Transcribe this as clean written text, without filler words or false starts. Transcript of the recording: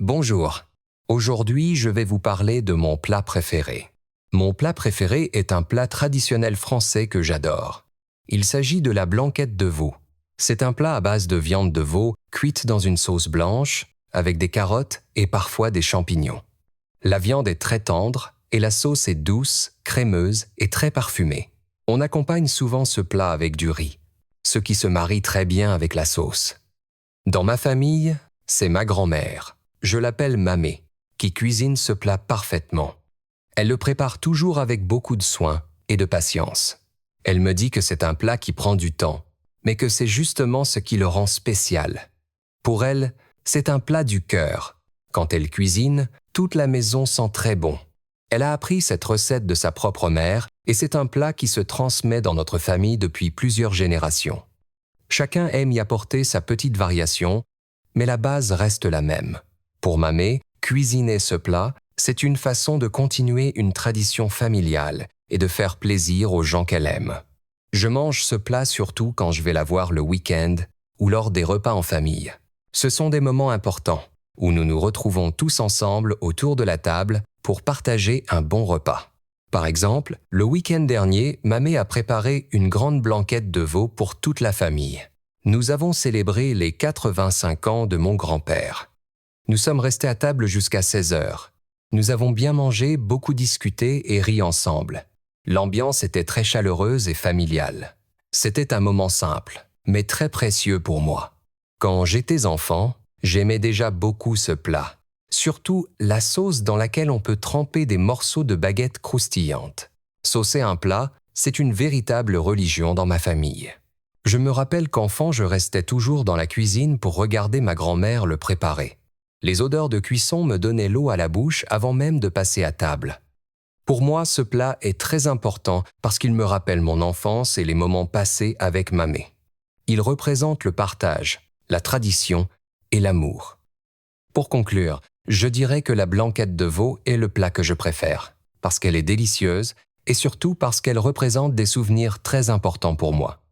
Bonjour. Aujourd'hui, je vais vous parler de mon plat préféré. Mon plat préféré est un plat traditionnel français que j'adore. Il s'agit de la blanquette de veau. C'est un plat à base de viande de veau cuite dans une sauce blanche, avec des carottes et parfois des champignons. La viande est très tendre et la sauce est douce, crémeuse et très parfumée. On accompagne souvent ce plat avec du riz, ce qui se marie très bien avec la sauce. Dans ma famille, c'est ma grand-mère, je l'appelle Mamé, qui cuisine ce plat parfaitement. Elle le prépare toujours avec beaucoup de soin et de patience. Elle me dit que c'est un plat qui prend du temps, mais que c'est justement ce qui le rend spécial. Pour elle, c'est un plat du cœur. Quand elle cuisine, toute la maison sent très bon. Elle a appris cette recette de sa propre mère et c'est un plat qui se transmet dans notre famille depuis plusieurs générations. Chacun aime y apporter sa petite variation, mais la base reste la même. Pour Mamé, cuisiner ce plat, c'est une façon de continuer une tradition familiale et de faire plaisir aux gens qu'elle aime. Je mange ce plat surtout quand je vais la voir le week-end ou lors des repas en famille. Ce sont des moments importants où nous nous retrouvons tous ensemble autour de la table pour partager un bon repas. Par exemple, le week-end dernier, Mamé a préparé une grande blanquette de veau pour toute la famille. Nous avons célébré les 85 ans de mon grand-père. Nous sommes restés à table jusqu'à 16 heures. Nous avons bien mangé, beaucoup discuté et ri ensemble. L'ambiance était très chaleureuse et familiale. C'était un moment simple, mais très précieux pour moi. Quand j'étais enfant, j'aimais déjà beaucoup ce plat. Surtout la sauce dans laquelle on peut tremper des morceaux de baguette croustillantes. Saucer un plat, c'est une véritable religion dans ma famille. Je me rappelle qu'enfant, je restais toujours dans la cuisine pour regarder ma grand-mère le préparer. Les odeurs de cuisson me donnaient l'eau à la bouche avant même de passer à table. Pour moi, ce plat est très important parce qu'il me rappelle mon enfance et les moments passés avec Mamé. Il représente le partage, la tradition et l'amour. Pour conclure, je dirais que la blanquette de veau est le plat que je préfère, parce qu'elle est délicieuse et surtout parce qu'elle représente des souvenirs très importants pour moi.